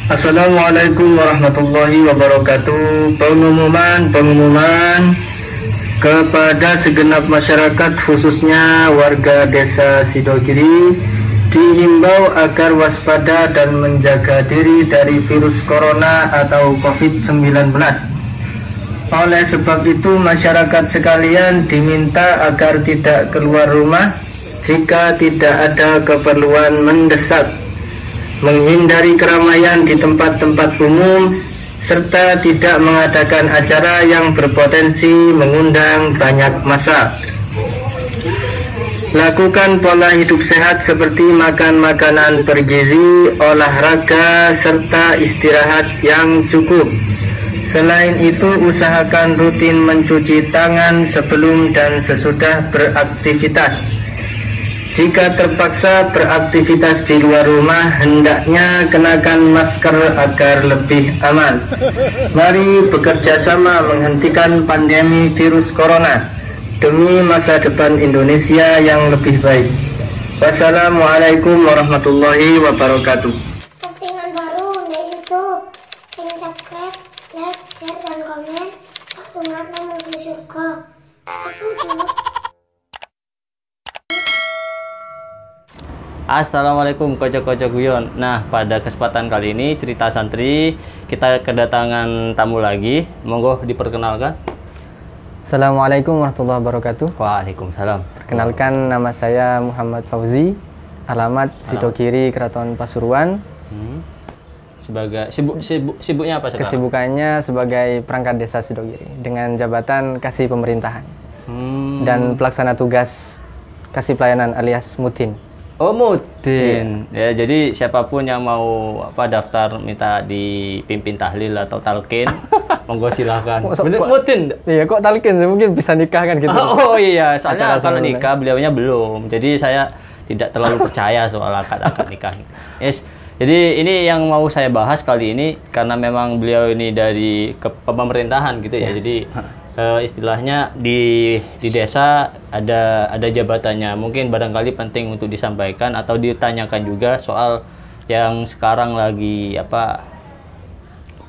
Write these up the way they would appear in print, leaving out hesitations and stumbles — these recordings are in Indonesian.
Assalamualaikum warahmatullahi wabarakatuh. Pengumuman kepada segenap masyarakat khususnya warga desa Sidogiri dihimbau agar waspada dan menjaga diri dari virus corona atau COVID-19. Oleh sebab itu masyarakat sekalian diminta agar tidak keluar rumah jika tidak ada keperluan mendesak, menghindari keramaian di tempat-tempat umum, serta tidak mengadakan acara yang berpotensi mengundang banyak massa. Lakukan pola hidup sehat seperti makan makanan bergizi, olahraga, serta istirahat yang cukup. Selain itu, usahakan rutin mencuci tangan sebelum dan sesudah beraktivitas. Jika terpaksa beraktivitas di luar rumah, hendaknya kenakan masker agar lebih aman. Mari bekerja sama menghentikan pandemi virus corona demi masa depan Indonesia yang lebih baik. Wassalamualaikum warahmatullahi wabarakatuh. Postingan baru di YouTube. Ini subscribe, like, share, dan komen. Dengar menuju surga. Setuju? Assalamualaikum kocok-kocok guyon. Nah, pada kesempatan kali ini cerita santri kita kedatangan tamu lagi. Monggo diperkenalkan. Assalamualaikum warahmatullahi wabarakatuh. Waalaikumsalam. Perkenalkan, nama saya Muhammad Fauzi, alamat Sidogiri, Keraton Pasuruan. Sebagai sibuknya apa sekarang? Kesibukannya sebagai perangkat desa Sidogiri dengan jabatan kasih pemerintahan dan pelaksana tugas kasih pelayanan alias Mutin. Oh, Mutin. Ya, jadi siapapun yang mau daftar minta dipimpin tahlil atau talqin, monggo silahkan. Bener Mutin? Iya, kok talqin? Mungkin bisa nikah kan gitu. Oh iya, soalnya kalau nikah beliaunya belum. Jadi saya tidak terlalu percaya soal akad nikah. Yes. Jadi ini yang mau saya bahas kali ini karena memang beliau ini dari pemerintahan gitu ya. Jadi istilahnya di desa ada jabatannya, mungkin barangkali penting untuk disampaikan atau ditanyakan juga soal yang sekarang lagi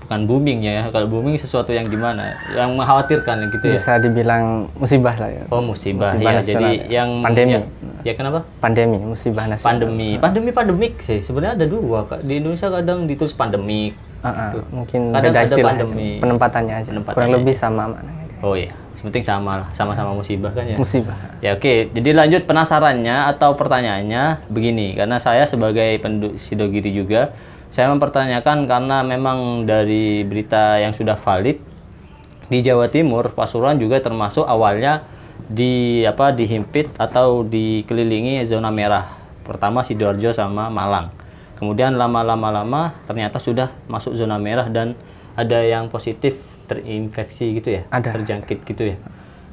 bukan booming ya, kalau booming sesuatu yang gimana, yang mengkhawatirkan gitu ya. Bisa dibilang musibah lah ya. Oh, musibah ya, jadi yang pandemi. Ya kenapa? Pandemi, musibah nasional. Pandemik sih sebenarnya ada dua, Kak. Di Indonesia kadang ditulis pandemik. Gitu. Mungkin kadang beda ada istilah pandemi. Penempatannya aja. Kurang lebih sama maknanya. Oh iya, penting sama lah, sama-sama musibah kan ya. Musibah. Ya oke, jadi lanjut penasarannya atau pertanyaannya begini, karena saya sebagai penduduk Sidogiri juga, saya mempertanyakan karena memang dari berita yang sudah valid di Jawa Timur, Pasuruan juga termasuk awalnya dihimpit atau dikelilingi zona merah. Pertama Sidoarjo sama Malang. Kemudian lama ternyata sudah masuk zona merah dan ada yang positif terinfeksi gitu ya, terjangkit gitu ya.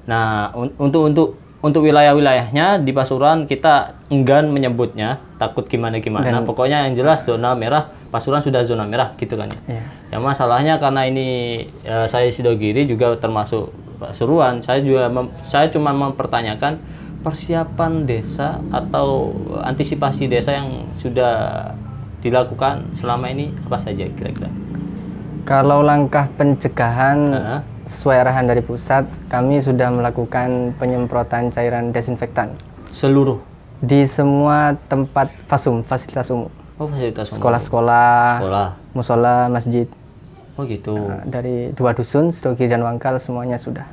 Nah, untuk wilayah-wilayahnya di Pasuruan kita enggan menyebutnya, takut gimana. Pokoknya yang jelas zona merah, Pasuruan sudah zona merah gitu kan ya. Ya masalahnya karena ini saya Sidogiri juga termasuk Pasuruan, saya cuma mempertanyakan persiapan desa atau antisipasi desa yang sudah dilakukan selama ini apa saja kira-kira. Kalau langkah pencegahan sesuai arahan dari pusat, kami sudah melakukan penyemprotan cairan desinfektan seluruh di semua tempat fasilitas umum. Oh, fasilitas umum. Sekolah, musola, masjid. Oh gitu. Dari 2 dusun, Sidogiri dan Wangkal semuanya sudah.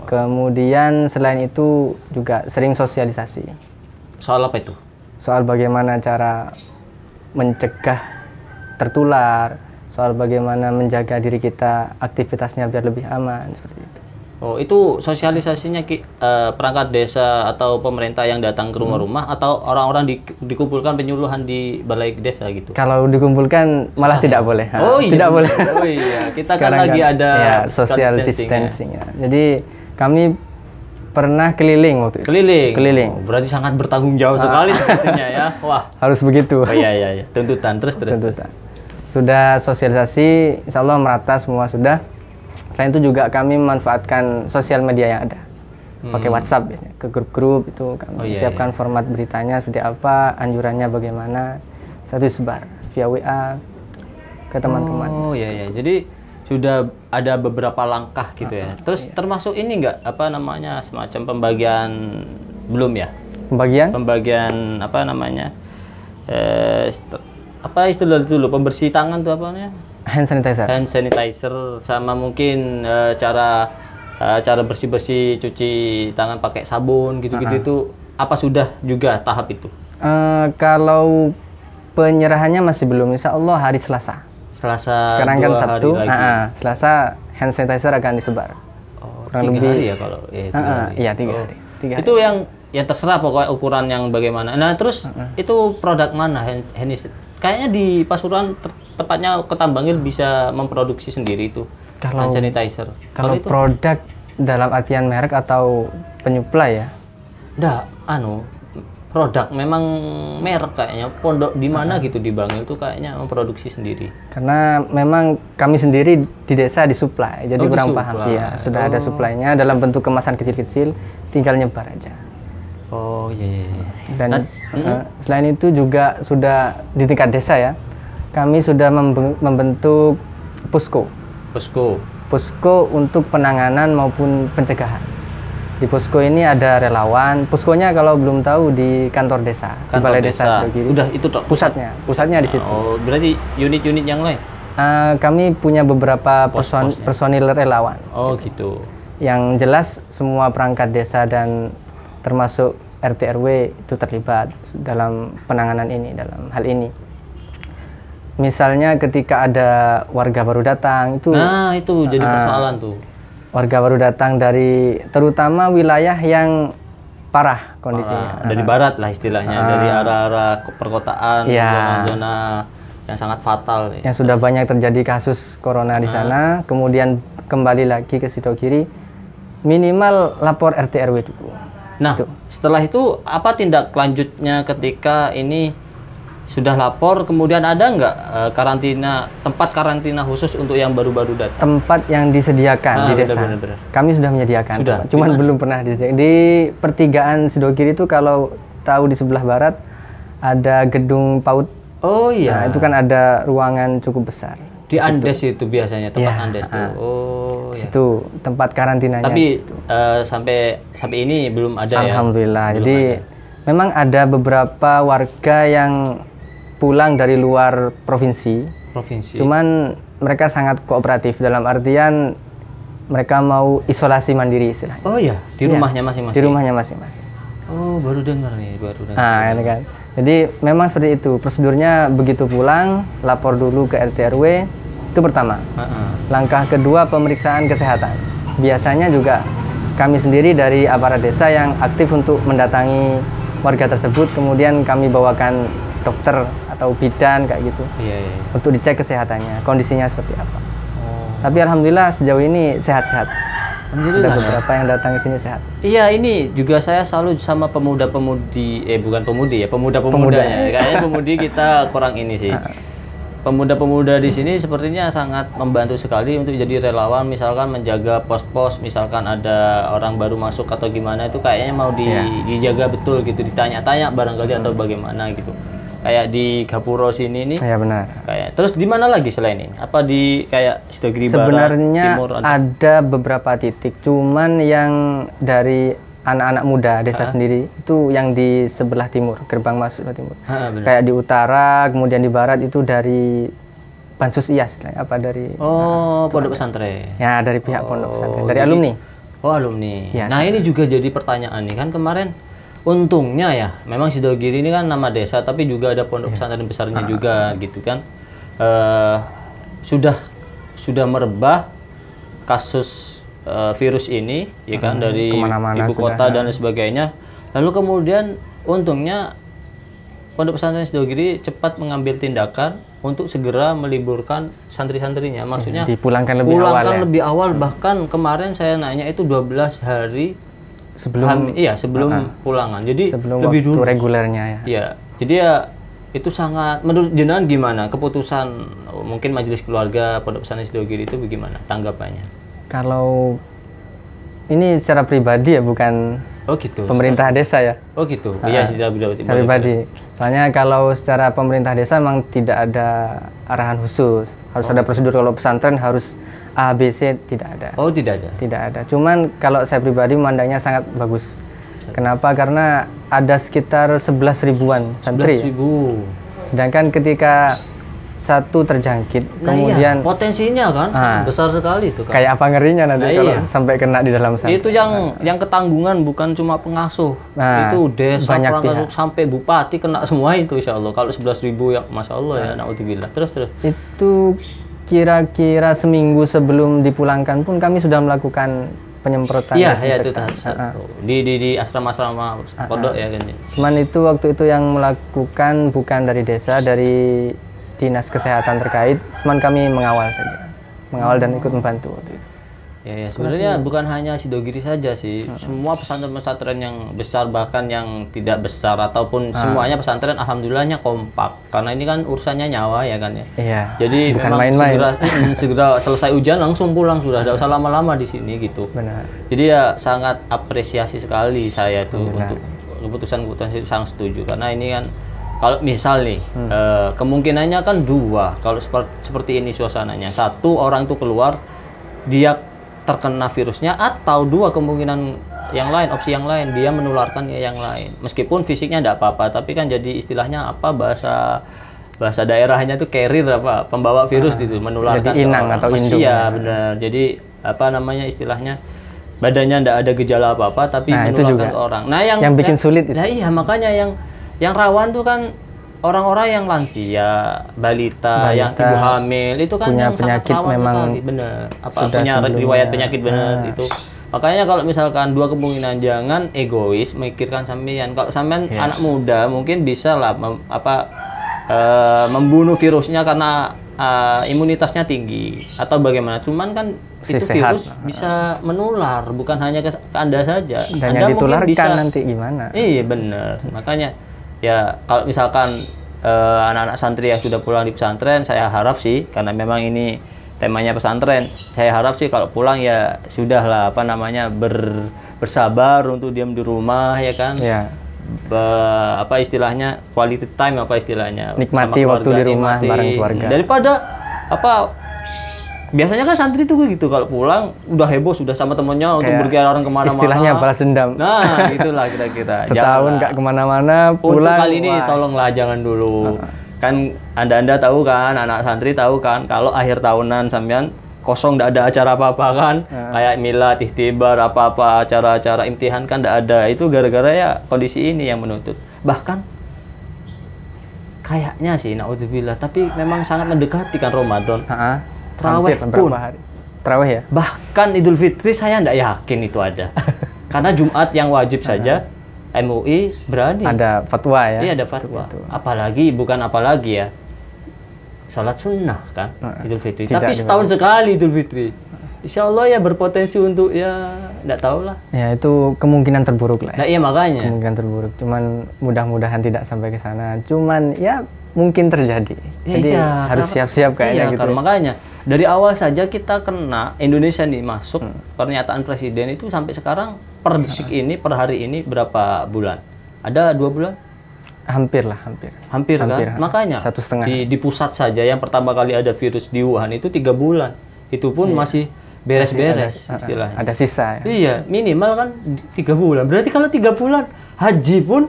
Kemudian selain itu juga sering sosialisasi. Soal apa itu? Soal bagaimana cara mencegah tertular, soal bagaimana menjaga diri kita, aktivitasnya biar lebih aman, seperti itu. Oh, itu sosialisasinya perangkat desa atau pemerintah yang datang ke rumah-rumah atau orang-orang dikumpulkan penyuluhan di balai desa gitu? Kalau dikumpulkan malah tidak boleh. Oh iya. Tidak boleh. Oh iya, kita kan lagi ada social distancing ya. Jadi kami pernah keliling waktu itu. Keliling. Oh, berarti sangat bertanggung jawab sekali sepertinya ya. Wah. Harus begitu. Oh iya. Tuntutan terus. Sudah sosialisasi, insya Allah merata semua sudah. Selain itu juga kami memanfaatkan sosial media yang ada. Pakai WhatsApp biasanya, ke grup-grup itu kami siapkan format beritanya seperti apa, anjurannya bagaimana, satu sebar via WA. ke teman-teman. Oh iya ya. Jadi sudah ada beberapa langkah gitu ya. Terus termasuk ini enggak apa namanya semacam pembagian belum ya? Pembagian apa namanya? Apa istilah itu loh, pembersih tangan tuh apa namanya? Hand Hand sanitizer sama mungkin cara bersih-bersih cuci tangan pakai sabun gitu-gitu itu apa sudah juga tahap itu? Kalau penyerahannya masih belum, insya Allah hari Selasa. Sekarang kan Sabtu, Selasa hand sanitizer akan disebar. Oh, kurang 3 lebih hari ya kalau iya 3 hari. 3 hari. Itu yang terserah pokoknya ukuran yang bagaimana. Nah terus itu produk mana hand kayaknya di Pasuruan tepatnya Ketambangil bisa memproduksi sendiri itu hand sanitizer. Kalau itu produk dalam artian merek atau penyuplai ya? Enggak, produk memang merek kayaknya pondok di mana gitu di Bangil tuh kayaknya memproduksi sendiri. Karena memang kami sendiri di desa disuplai, jadi kurang paham. Iya, sudah ada suplainya dalam bentuk kemasan kecil-kecil, tinggal nyebar aja. Oh iya. Dan selain itu juga sudah di tingkat desa ya, kami sudah membentuk posko untuk penanganan maupun pencegahan. Di posko ini ada relawan. Poskonya kalau belum tahu di kantor desa, di Balai Desa Sidogiri. Udah itu toh pusatnya di situ. Oh, berarti unit-unit yang lain? Kami punya beberapa personil relawan. Oh gitu. Yang jelas semua perangkat desa dan termasuk RT RW itu terlibat dalam penanganan ini, dalam hal ini. Misalnya ketika ada warga baru datang itu. Nah itu jadi persoalan tuh. Warga baru datang dari terutama wilayah yang parah kondisinya. Dari barat lah istilahnya, dari arah-arah perkotaan, zona-zona yang sangat fatal. Yang sudah banyak terjadi kasus corona di sana, kemudian kembali lagi ke Sidogiri, minimal lapor RT RW dulu. Nah, setelah itu apa tindak lanjutnya ketika ini sudah lapor, kemudian ada nggak tempat karantina khusus untuk yang baru-baru datang? Tempat yang disediakan di desa. Bener. Kami sudah menyediakan. Cuman belum pernah disediakan. Di pertigaan Sidogiri itu kalau tahu di sebelah barat ada gedung PAUD. Oh iya. Nah, itu kan ada ruangan cukup besar. Di Andes itu biasanya tempat Andes tuh. Oh iya. Itu tempat karantinanya. Tapi sampai ini belum ada. Alhamdulillah. Jadi memang ada beberapa warga yang pulang dari luar provinsi. Cuman mereka sangat kooperatif dalam artian mereka mau isolasi mandiri istilahnya. Oh iya, di rumahnya masing-masing. Di rumahnya masing-masing. Oh, baru dengar nih, ini kan. Jadi memang seperti itu. Prosedurnya begitu pulang, lapor dulu ke RT RW. Itu pertama. Langkah kedua pemeriksaan kesehatan. Biasanya juga kami sendiri dari aparat desa yang aktif untuk mendatangi warga tersebut, kemudian kami bawakan dokter atau bidan kayak gitu, untuk dicek kesehatannya, kondisinya seperti apa. Tapi alhamdulillah sejauh ini sehat-sehat. Ada beberapa yang datang ke sini sehat. Iya, ini juga saya salut sama pemuda-pemudi, bukan pemudi ya, pemuda-pemudanya. Kayaknya pemudi kita kurang ini sih. Pemuda-pemuda di sini sepertinya sangat membantu sekali untuk jadi relawan, misalkan menjaga pos-pos, misalkan ada orang baru masuk atau gimana, itu kayaknya mau dijaga betul gitu, ditanya-tanya barangkali atau bagaimana gitu. Kayak di Gapuro sini nih. Iya benar. Terus di mana lagi selain ini? Apa di kayak Sidogiri Barat, sebenarnya Timur ada beberapa titik, cuman yang dari anak-anak muda desa sendiri itu yang di sebelah timur, gerbang masuk ke timur. Kayak di utara, kemudian di barat itu dari Bansus IAS, dari pondok pesantren. Ya, dari pihak pondok pesantren, dari alumni. Oh, alumni. Ya, nah, ini juga jadi pertanyaan nih kan kemarin. Untungnya ya, memang Sidogiri ini kan nama desa, tapi juga ada pondok pesantren besarnya juga gitu kan. Sudah merebah kasus virus ini ya kan dari ibu kota dan sebagainya. Lalu kemudian untungnya pondok pesantren Sidogiri cepat mengambil tindakan untuk segera meliburkan santri-santrinya. Maksudnya dipulangkan lebih awal. Bahkan kemarin saya nanya itu 12 hari sebelum pulangan. Jadi sebelum lebih waktu dulu regulernya ya. Iya. Jadi ya itu sangat, menurut jenengan gimana keputusan mungkin majelis keluarga Pondok Pesantren Sidogiri itu bagaimana tanggapannya? Kalau ini secara pribadi ya, bukan Oh gitu. Pemerintah desa ya. Oh gitu. Iya, secara pribadi. Soalnya kalau secara pemerintah desa memang tidak ada arahan khusus. Harus ada prosedur. Kalau pesantren harus A, B, C, tidak ada. Oh, tidak ada. Tidak ada. Cuman kalau saya pribadi memandangnya sangat bagus. Kenapa? Karena ada sekitar 11 ribuan santri. 11 ribu. Sedangkan ketika satu terjangkit, kemudian potensinya kan besar sekali itu kan. Kayak apa ngerinya nanti kalau sampai kena di dalam sana. Itu yang ketanggungan bukan cuma pengasuh, itu desa, perangkat sampai bupati kena semua itu insya Allah. Kalau 11 ribu yang masya Allah ya, naudzubillah. Terus. Itu kira-kira seminggu sebelum dipulangkan pun kami sudah melakukan penyemprotan. Iya itu di asrama-asrama pondok ya kan. Cuman itu waktu itu yang melakukan bukan dari desa, dari dinas kesehatan terkait, cuman kami mengawal saja, dan ikut membantu waktu itu. Ya sebenarnya bukan hanya Sidogiri saja sih, semua pesantren-pesantren yang besar bahkan yang tidak besar ataupun semuanya pesantren alhamdulillahnya kompak karena ini kan urusannya nyawa ya kan ya. Iya. Jadi bukan memang main-main. segera selesai ujian langsung pulang sudah, tidak usah lama-lama di sini gitu. Benar. Jadi ya sangat apresiasi sekali saya tuh untuk keputusan itu, sangat setuju karena ini kan. Kalau misal nih, kemungkinannya kan dua. Kalau seperti ini suasananya, satu orang itu keluar, dia terkena virusnya, atau dua kemungkinan yang lain, opsi yang lain, dia menularkan ke yang lain. Meskipun fisiknya tidak apa-apa, tapi kan jadi istilahnya apa bahasa daerahnya itu carrier apa, pembawa virus gitu, menularkan jadi inang atau indung. Iya benar. Jadi apa namanya istilahnya? Badannya tidak ada gejala apa-apa, tapi menularkan ke orang. Nah yang bikin sulit. Nah iya makanya yang rawan tuh kan orang-orang yang lansia, balita, yang ibu hamil itu kan punya yang penyakit sangat rawan memang sekali, bener. Punya riwayat penyakit bener itu. Makanya kalau misalkan dua kemungkinan, jangan egois memikirkan sampean. Kalau sampean anak muda mungkin bisa lah membunuh virusnya karena imunitasnya tinggi atau bagaimana. Cuman kan itu virus bisa menular, bukan hanya ke Anda saja. Dan Anda yang ditularkan mungkin bisa nanti gimana? Iya bener. Makanya ya kalau misalkan anak-anak santri yang sudah pulang di pesantren, saya harap sih karena memang ini temanya pesantren, saya harap sih kalau pulang ya sudahlah bersabar untuk diam di rumah ya kan. Ya. Apa istilahnya quality time apa istilahnya, nikmati waktu di rumah bareng keluarga. Daripada biasanya kan santri tuh gitu kalau pulang udah heboh sudah sama temennya untuk berkeliaran kemana-mana. Istilahnya balas dendam. Nah itulah kira-kira. Setahun nggak kemana-mana, pulang. Untuk kali ini tolonglah jangan dulu. Kan anda tahu kan, anak santri tahu kan, kalau akhir tahunan sampean kosong nggak ada acara apa-apa kan, kayak milad, ihtibar, apa-apa acara-acara imtihan kan nggak ada. Itu gara-gara ya kondisi ini yang menuntut. Bahkan kayaknya sih naudzubillah, tapi memang sangat mendekati kan Ramadan. Tarawih pun, tarawih ya. Bahkan Idul Fitri saya nggak yakin itu ada, karena Jumat yang wajib saja MUI berani. Ada fatwa ya. Iya ada fatwa. Apalagi ya, salat sunnah kan Idul Fitri. Tapi setahun sekali Idul Fitri. Insya Allah ya berpotensi untuk ya nggak tahu lah. Ya itu kemungkinan terburuk lah. Nah iya makanya. Kemungkinan terburuk. Cuman mudah-mudahan tidak sampai ke sana. Cuman ya mungkin terjadi. Jadi harus siap-siap kayaknya gitu. Makanya dari awal saja kita kena Indonesia nih masuk pernyataan presiden itu sampai sekarang per detik ini per hari ini berapa bulan? Ada 2 bulan? Hampir kan? Makanya 1,5 di pusat saja yang pertama kali ada virus di Wuhan itu 3 bulan. Itu pun masih beres-beres istilahnya. Ada sisa ya? Iya, minimal kan 3 bulan. Berarti kalau 3 bulan haji pun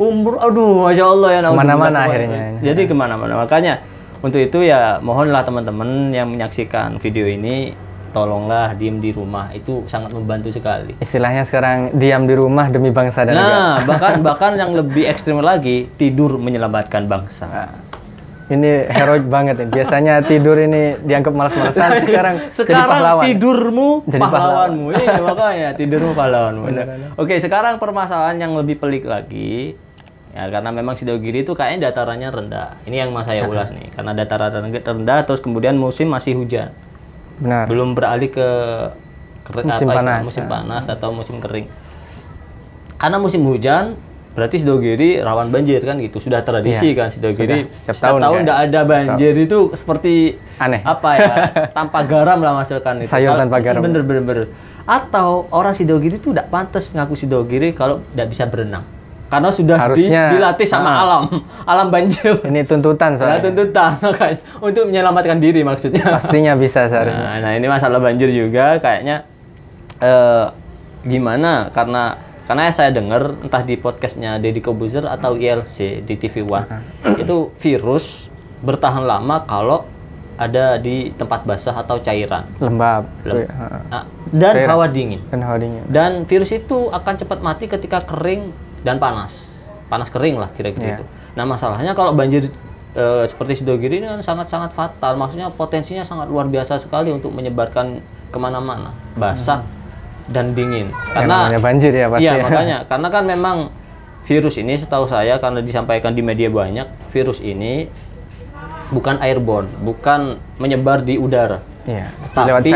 umur, aduh, masya Allah ya. Kemana-mana akhirnya. Jadi kemana-mana. Makanya untuk itu ya mohonlah teman-teman yang menyaksikan video ini, tolonglah diem di rumah. Itu sangat membantu sekali. Istilahnya sekarang diam di rumah demi bangsa dan negara. Nah, bahkan yang lebih ekstrim lagi, tidur menyelamatkan bangsa. Ini heroik banget ya. Biasanya tidur ini dianggap malas-malasan, sekarang jadi pahlawan. Tidurmu jadi pahlawanmu. Iya, makanya tidurmu pahlawanmu. Oke, sekarang permasalahan yang lebih pelik lagi. Ya, karena memang Sidogiri itu kayaknya datarannya rendah. Ini yang saya ulas nih. Karena dataran rendah, terus kemudian musim masih hujan. Benar. Belum beralih ke musim panas atau musim kering. Karena musim hujan, berarti Sidogiri rawan banjir kan gitu. Sudah tradisi kan Sidogiri. Setiap tahun tidak ada banjir itu seperti aneh. Apa ya? Tanpa garam lah masakan itu. Sayur tanpa garam. Bener. Atau orang Sidogiri itu tidak pantas ngaku Sidogiri kalau tidak bisa berenang. Karena sudah dilatih sama alam banjir. Ini tuntutan soalnya. Tuntutan makanya untuk menyelamatkan diri maksudnya. Pastinya bisa seharusnya. Nah, ini masalah banjir juga kayaknya gimana karena saya dengar entah di podcastnya Deddy Kobuzer atau ILC di TV One itu virus bertahan lama kalau ada di tempat basah atau cairan lembab. Dan hawa dingin. Dan virus itu akan cepat mati ketika kering dan panas kering lah kira-kira itu. Nah masalahnya kalau banjir seperti Sidogiri ini kan sangat-sangat fatal, maksudnya potensinya sangat luar biasa sekali untuk menyebarkan kemana-mana, basah dan dingin. Karena banjir ya pasti. Iya makanya, karena kan memang virus ini setahu saya karena disampaikan di media banyak, virus ini bukan airborne, bukan menyebar di udara, tapi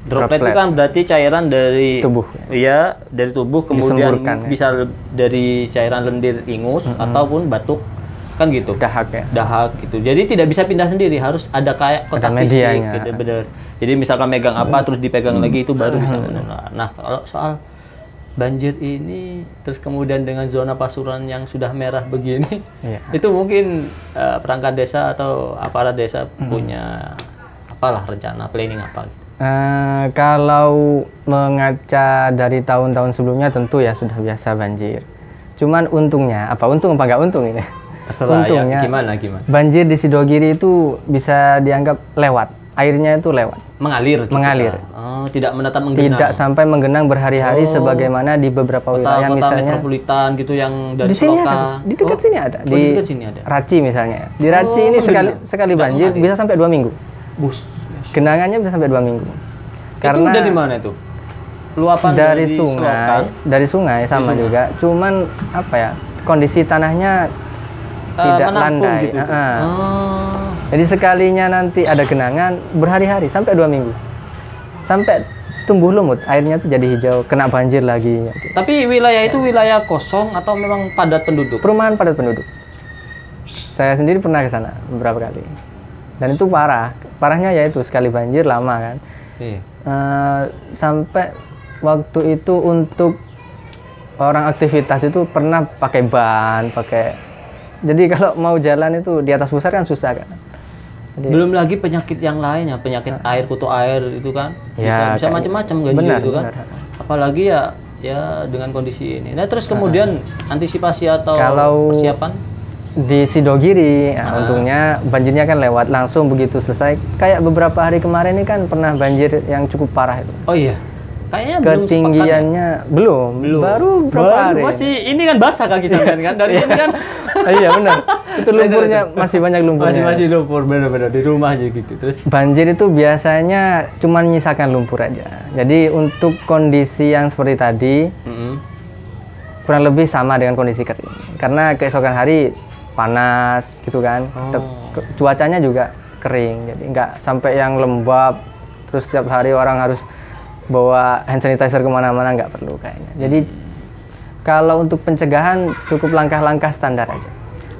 droplet itu kan berarti cairan dari tubuh. Iya, dari tubuh kemudian bisa dari cairan lendir ingus ataupun batuk kan gitu. Dahak gitu. Jadi tidak bisa pindah sendiri, harus ada kayak kontak fisik gitu, bener. Jadi misalkan megang apa terus dipegang lagi itu baru bisa. Nah, kalau soal banjir ini terus kemudian dengan zona pasuruan yang sudah merah begini, itu mungkin perangkat desa atau aparat desa punya apalah rencana planning apa gitu. Kalau mengaca dari tahun-tahun sebelumnya tentu ya sudah biasa banjir. Cuman untungnya, untung apa nggak untung ini? Terserah untungnya, ya, gimana? Banjir di Sidogiri itu bisa dianggap lewat. Airnya itu lewat. Mengalir. Oh, tidak menetap menggenang. Tidak sampai menggenang berhari-hari sebagaimana di beberapa wilayah misalnya metropolitan gitu yang dari di sini Selokan. ada, di dekat sini ada. Di dekat sini ada. Raci misalnya. Di Raci ini sekali banjir bisa sampai 2 minggu. Genangannya bisa sampai 2 minggu. Karena itu dari mana itu? Luapan dari sungai, dari sungai sama juga. Cuman kondisi tanahnya tidak landai. Gitu. Jadi sekalinya nanti ada genangan berhari-hari sampai 2 minggu. Sampai tumbuh lumut, airnya tuh jadi hijau, kena banjir lagi. Tapi wilayah itu wilayah kosong atau memang padat penduduk? Perumahan padat penduduk. Saya sendiri pernah ke sana beberapa kali. Dan itu parah. Parahnya yaitu sekali banjir lama kan. Sampai waktu itu untuk orang aktivitas itu pernah pakai ban, jadi kalau mau jalan itu di atas pusar kan susah kan. Jadi, belum lagi penyakit yang lainnya, penyakit air, kutu air itu kan bisa macam-macam gitu kan. Apalagi ya dengan kondisi ini. Nah terus kemudian antisipasi atau persiapan di Sidogiri, untungnya banjirnya kan lewat langsung begitu selesai. Kayak beberapa hari kemarin ini kan pernah banjir yang cukup parah itu. Oh iya. Kayaknya ketinggiannya belum. Baru berapa hari? Masih ini kan basah kaki sampean kan dari sini kan. Iya benar. Itu lumpurnya masih banyak lumpurnya. Masih lumpur benar-benar di rumah aja gitu. Terus banjir itu biasanya cuma menyisakan lumpur aja. Jadi untuk kondisi yang seperti tadi kurang lebih sama dengan kondisi kering. Karena keesokan hari panas gitu kan. Cuacanya juga kering. Jadi nggak sampai yang lembab. Terus setiap hari orang harus bawa hand sanitizer kemana-mana, nggak perlu kayaknya. Jadi kalau untuk pencegahan cukup langkah-langkah standar aja.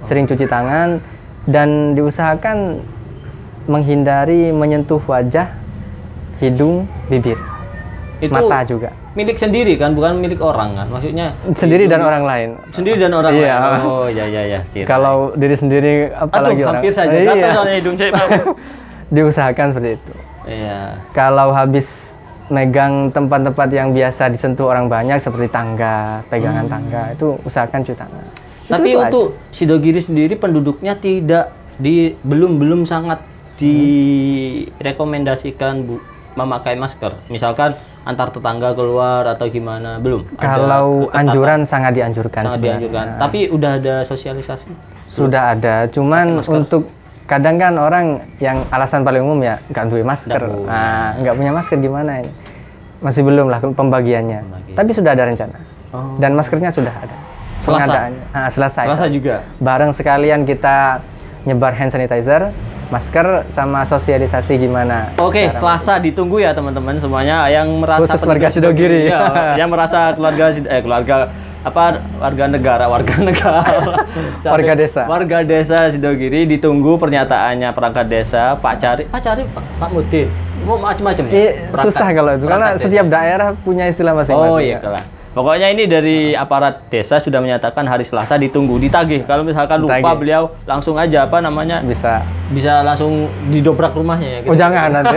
Sering cuci tangan dan diusahakan menghindari menyentuh wajah, hidung, bibir, mata juga. Milik sendiri kan, bukan milik orang kan? Maksudnya sendiri dan orang lain. Sendiri dan orang lain. Oh ya. Kalau diri sendiri apalagi orang. Hampir saja. Gatal soalnya hidung saya. Diusahakan seperti itu. Iya. Kalau habis megang tempat-tempat yang biasa disentuh orang banyak seperti tangga, pegangan tangga, itu usahakan cuci tangan. Tapi untuk Sidogiri sendiri penduduknya belum sangat direkomendasikan memakai masker. Misalkan antar tetangga keluar atau gimana, belum? Kalau anjuran sangat dianjurkan. Tapi udah ada sosialisasi? Sudah ada, cuman untuk kadang kan orang yang alasan paling umum ya nggak punya masker. Nggak punya masker gimana ini? Masih belum lah pembagiannya. Tapi sudah ada rencana. Dan maskernya sudah ada. Selasa juga. Bareng sekalian kita nyebar hand sanitizer, masker, sama sosialisasi gimana. Oke, Selasa ditunggu ya teman-teman semuanya yang merasa khusus warga Sidogiri. Yang merasa keluarga warga negara Warga desa. Warga desa Sidogiri ditunggu pernyataannya perangkat desa, Pak Mudir. Mau macam-macam ya. Susah kalau itu karena setiap daerah punya istilah masing-masing. Oh iya kelas. Pokoknya ini dari aparat desa sudah menyatakan hari Selasa ditunggu, ditagih. Kalau misalkan lupa beliau langsung aja bisa langsung didobrak rumahnya ya. Gitu. Oh jangan nanti.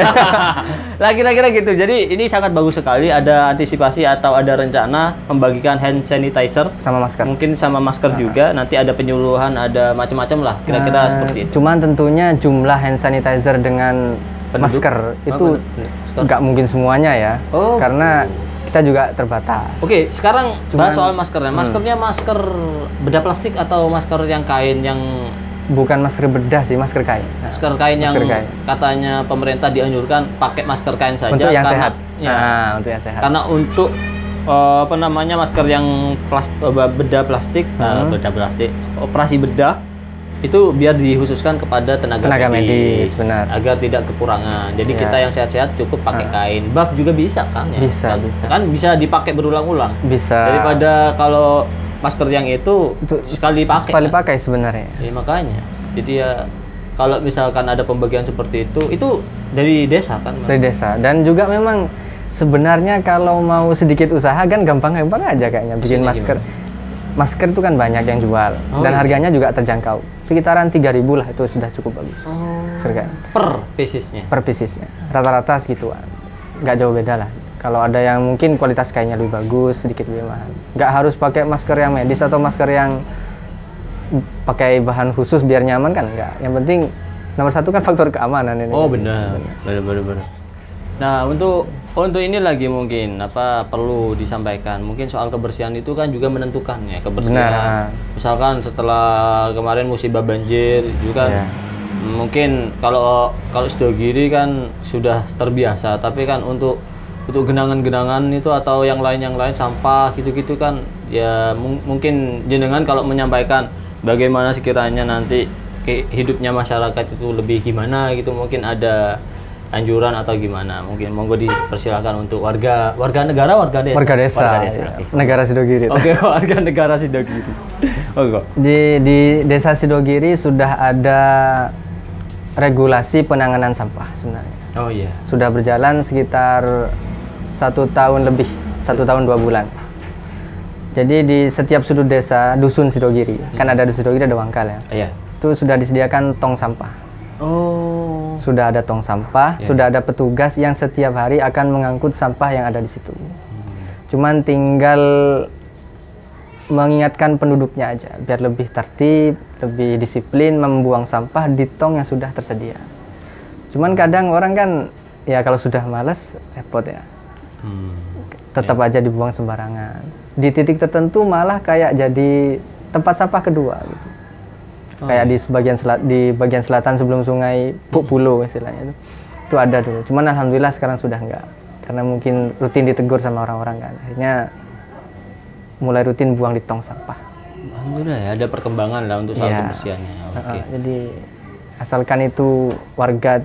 Lah kira-kira gitu. Jadi ini sangat bagus sekali, ada antisipasi atau ada rencana membagikan hand sanitizer sama masker. Mungkin sama masker juga. Nanti ada penyuluhan, ada macam-macam lah. Kira-kira seperti itu. Cuman tentunya jumlah hand sanitizer dengan masker itu nggak mungkin semuanya ya. Karena kita juga terbatas. Oke, sekarang bahas soal maskernya. Maskernya masker bedah plastik atau masker yang kain yang bukan masker bedah sih, masker kain. Masker kain yang katanya pemerintah dianjurkan pakai masker kain saja untuk yang sehat. Ya, untuk yang sehat. Karena untuk masker yang bedah plastik, operasi bedah itu biar dikhususkan kepada tenaga medis, benar, agar tidak kekurangan. Jadi kita yang sehat-sehat cukup pakai kain. Buff juga bisa kan ya? Bisa dipakai berulang-ulang. Bisa. Daripada kalau masker yang itu sekali pakai sebenarnya. Ya, makanya. Jadi ya kalau misalkan ada pembagian seperti itu dari desa kan? Dari desa. Dan juga memang sebenarnya kalau mau sedikit usaha kan gampang-gampang aja kayaknya bikin masker. Gimana? Masker itu kan banyak yang jual dan harganya juga terjangkau. Sekitaran 3.000 lah itu sudah cukup bagus. Per piecesnya? Per piecesnya. Rata-rata segituan. Nggak jauh beda lah. Kalau ada yang mungkin kualitas kainnya lebih bagus, sedikit lebih mahal. Nggak harus pakai masker yang medis atau masker yang pakai bahan khusus biar nyaman kan? Nggak. Yang penting nomor satu kan faktor keamanan ini. Oh benar. Nah untuk ini lagi mungkin perlu disampaikan, mungkin soal kebersihan itu kan juga menentukan ya kebersihan. Misalkan setelah kemarin musibah banjir juga mungkin kalau Sidogiri kan sudah terbiasa, tapi kan untuk genangan-genangan itu atau yang lain sampah gitu-gitu kan ya mungkin jenengan kalau menyampaikan bagaimana sekiranya nanti hidupnya masyarakat itu lebih gimana gitu, mungkin ada anjuran atau gimana, mungkin monggo dipersilakan untuk warga negara, warga desa. Negara Sidogiri. Oke, warga negara Sidogiri. Di desa Sidogiri sudah ada regulasi penanganan sampah sebenarnya. Oh iya. Sudah berjalan sekitar 1 tahun lebih, 1 tahun 2 bulan. Jadi di setiap sudut desa, dusun Sidogiri, kan ada dusun Sidogiri, ada Wangkal ya. Iya. Itu sudah disediakan tong sampah. Sudah ada tong sampah, sudah ada petugas yang setiap hari akan mengangkut sampah yang ada di situ. Cuman tinggal mengingatkan penduduknya aja, biar lebih tertib, lebih disiplin membuang sampah di tong yang sudah tersedia. Cuman kadang orang kan, ya kalau sudah malas, repot ya. Tetap aja dibuang sembarangan. Di titik tertentu malah kayak jadi tempat sampah kedua gitu. Kayak di bagian selatan sebelum sungai Pulo istilahnya itu ada dulu. Cuman alhamdulillah sekarang sudah enggak, karena mungkin rutin ditegur sama orang-orang kan. Akhirnya mulai rutin buang di tong sampah. Alhamdulillah ya ada perkembangan lah untuk soal kebersihannya. Jadi asalkan itu warga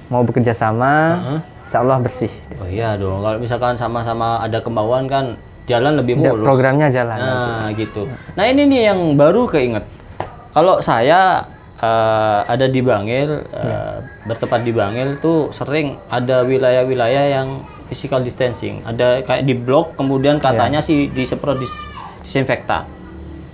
mau bekerja sama, insya Allah bersih. Oh iya dong, kalau misalkan sama-sama ada kemauan kan jalan lebih mulus. Programnya jalan. Nah gitu. Nah ini nih yang baru keinget. Kalau saya ada di Bangil, bertempat di Bangil tuh sering ada wilayah-wilayah yang physical distancing. Ada kayak di blok, kemudian katanya sih disemprot disinfektan.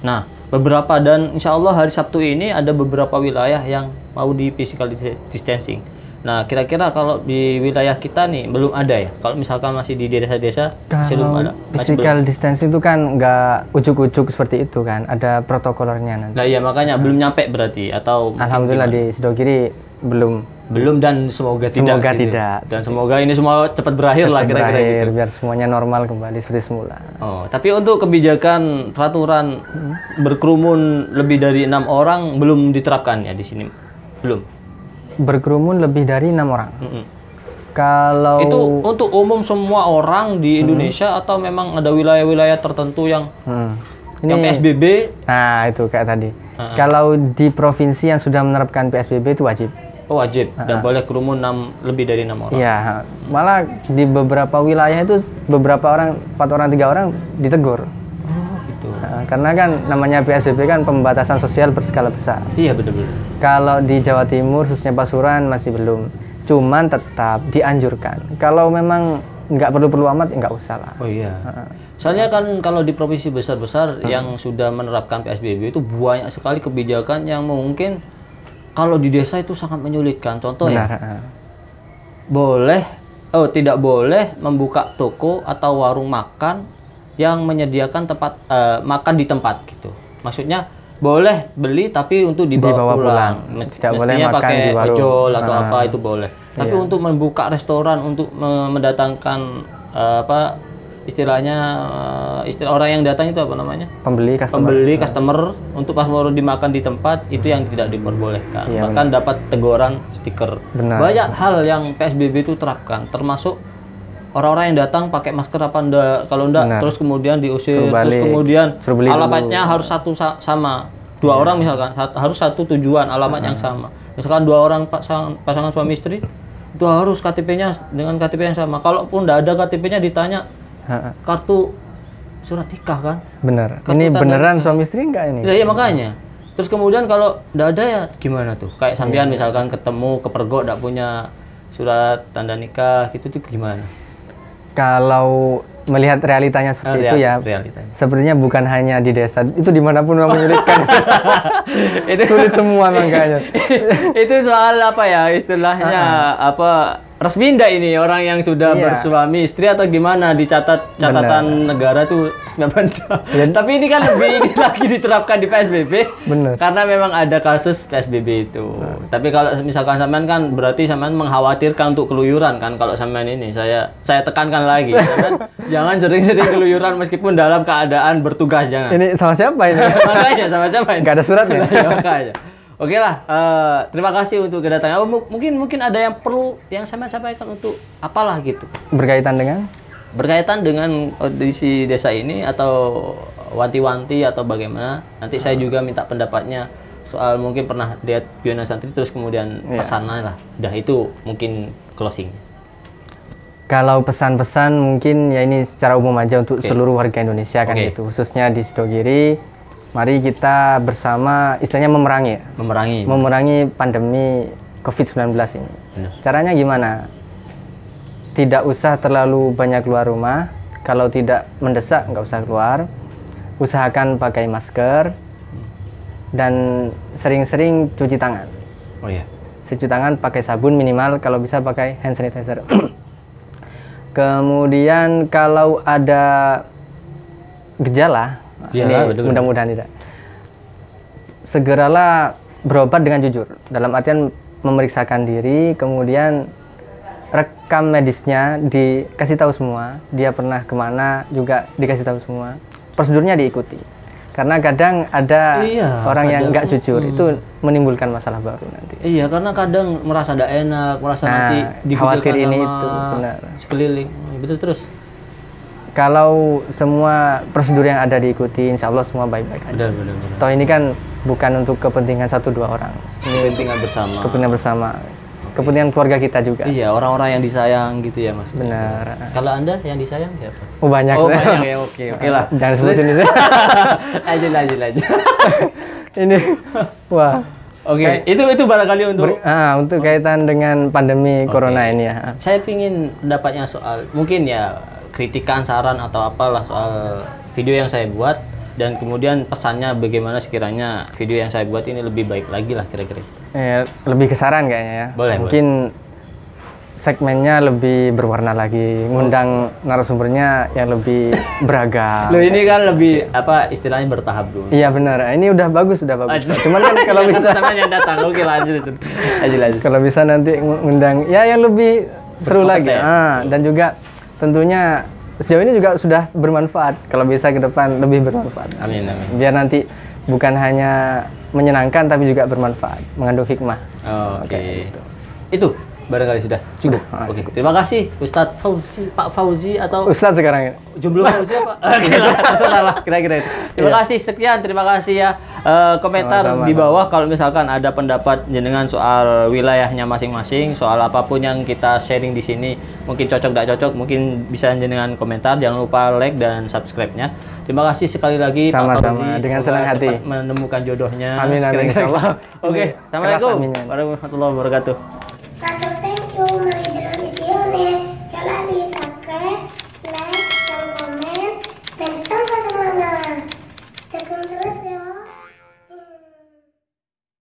Nah, beberapa dan insya Allah hari Sabtu ini ada beberapa wilayah yang mau di physical distancing. Nah, kira-kira kalau di wilayah kita nih belum ada ya? Kalau misalkan masih di desa-desa masih belum ada. Physical distancing itu kan nggak ujuk-ujuk seperti itu kan, ada protokolernya nanti. Nah iya makanya belum nyampe berarti atau alhamdulillah di Sidogiri belum dan semoga tidak. Dan semoga ini semua cepat berakhir lah kira-kira gitu. Biar semuanya normal kembali seperti semula. Oh, tapi untuk kebijakan peraturan berkerumun lebih dari 6 orang belum diterapkan ya di sini? Belum. Berkerumun lebih dari 6 orang. Kalau itu untuk umum semua orang di Indonesia atau memang ada wilayah-wilayah tertentu yang yang PSBB? Nah, itu kayak tadi. Kalau di provinsi yang sudah menerapkan PSBB itu wajib. Oh, wajib. Dan boleh kerumun lebih dari 6 orang. Iya, malah di beberapa wilayah itu beberapa orang, 4 orang, 3 orang ditegur. Oh, gitu. Karena kan namanya PSBB kan pembatasan sosial berskala besar. Iya betul-betul. Kalau di Jawa Timur khususnya Pasuruan masih belum. Cuman tetap dianjurkan. Kalau memang nggak perlu-perlu amat nggak usah lah. Oh iya. Soalnya kan kalau di provinsi besar-besar yang sudah menerapkan PSBB itu banyak sekali kebijakan yang mungkin kalau di desa itu sangat menyulitkan. Contoh ya, tidak boleh membuka toko atau warung makan yang menyediakan tempat makan di tempat gitu. Maksudnya boleh beli tapi untuk dibawa pulang. Mestinya pakai ojol atau apa itu boleh. Tapi untuk membuka restoran untuk mendatangkan istilah orang yang datang itu apa namanya? Pembeli customer untuk pas baru dimakan di tempat itu yang tidak diperbolehkan. Bahkan dapat teguran stiker. Banyak hal yang PSBB itu terapkan, termasuk orang-orang yang datang pakai masker apa enggak, kalau enggak terus kemudian diusir, terus kemudian alamatnya harus satu sama. Dua orang misalkan harus satu tujuan, alamat yang sama. Misalkan dua orang pasangan suami istri itu harus KTP-nya dengan KTP yang sama. Kalaupun enggak ada KTP-nya ditanya kartu surat nikah kan? Bener. Ini beneran nikah. Suami istri enggak ini? Iya makanya. Terus kemudian kalau enggak ada ya gimana tuh? Kayak sampean misalkan ketemu kepergok enggak punya surat tanda nikah gitu tuh gimana? Kalau melihat realitanya seperti itu ya, sepertinya bukan hanya di desa, itu dimanapun memang menyulitkan. Itu sulit semua makanya. Itu soal apa ya istilahnya resmi enggak ini orang yang sudah bersuami istri atau gimana dicatat catatan negara tuh tapi ini kan lebih lagi diterapkan di PSBB karena memang ada kasus PSBB itu. Tapi kalau misalkan sampean kan berarti sampean mengkhawatirkan untuk keluyuran kan. Kalau sampean ini saya tekankan lagi jangan sering-sering keluyuran meskipun dalam keadaan bertugas, jangan. Ini sama siapa ini? Makanya sama siapa ini? Nggak ada suratnya. Makanya. Oke lah, terima kasih untuk kedatangan. Mungkin ada yang perlu yang saya sampaikan untuk apalah gitu. Berkaitan dengan kondisi desa ini atau wanti-wanti atau bagaimana. Nanti saya juga minta pendapatnya soal mungkin pernah lihat Buana Santri terus kemudian pesannya lah. Udah itu mungkin closingnya. Kalau pesan-pesan mungkin ya ini secara umum aja untuk seluruh warga Indonesia kan gitu. Khususnya di Sidogiri. Mari kita bersama istilahnya memerangi pandemi COVID-19 ini. Caranya gimana? Tidak usah terlalu banyak keluar rumah. Kalau tidak mendesak, nggak usah keluar. Usahakan pakai masker. Dan sering-sering cuci tangan. Oh iya. Cuci tangan pakai sabun minimal, kalau bisa pakai hand sanitizer. Kemudian kalau ada gejala, mudah-mudahan tidak. Segeralah berobat dengan jujur. Dalam artian memeriksakan diri, kemudian rekam medisnya dikasih tahu semua. Dia pernah kemana juga dikasih tahu semua. Prosedurnya diikuti. Karena kadang ada orang yang nggak jujur, itu menimbulkan masalah baru nanti. Iya, karena kadang merasa tidak enak, merasa nanti khawatir ini itu, benar. Sekeliling, betul terus. Kalau semua prosedur yang ada diikuti, insya Allah semua baik-baik aja. Benar. Toh ini kan bukan untuk kepentingan 1-2 orang. Ini kepentingan bersama. Kepentingan bersama. Kepentingan keluarga kita juga. Iya, orang-orang yang disayang gitu ya Mas. Benar. Kalau Anda yang disayang siapa? Oh banyak. Oh banyak ya, oke lah. Jangan sebutin itu. Lanjut. Ini, wah. Oke, itu barangkali untuk kaitan dengan pandemi corona ini ya. Saya pingin pendapatnya soal, mungkin ya kritikan, saran atau apalah soal video yang saya buat dan kemudian pesannya bagaimana sekiranya video yang saya buat ini lebih baik lagi lah kira-kira. Lebih ke saran kayaknya ya. Mungkin segmennya lebih berwarna lagi, ngundang narasumbernya yang lebih beragam. Loh ini kan lebih istilahnya bertahap dulu. Iya benar. Ini udah bagus. Cuman kan kalau bisa sama yang datang. Oke lanjut. Kalau bisa nanti ngundang ya yang lebih seru lagi. Dan juga tentunya sejauh ini juga sudah bermanfaat. Kalau bisa ke depan lebih bermanfaat. Amin. Biar nanti bukan hanya menyenangkan tapi juga bermanfaat, mengandung hikmah. Oke. Itu Barangkali sudah cukup. Oke, terima kasih Ustadz Fauzi, Pak Fauzi atau Ustadz sekarang ini. Jomblo Fauzi apa? Terserah lah, kira-kira itu. Terima kasih, sekian, terima kasih ya. Komentar Sama-sama. di bawah kalau misalkan ada pendapat jenengan soal wilayahnya masing-masing, soal apapun yang kita sharing di sini, mungkin cocok tidak cocok, mungkin bisa jenengan komentar. Jangan lupa like dan subscribe-nya. Terima kasih sekali lagi Pak Sama-sama, Fauzi. dengan Semoga senang hati. cepat menemukan jodohnya. Amin, amin, Kira-kira. insyaallah. Oke, Keras assalamualaikum aminnya. warahmatullahi wabarakatuh.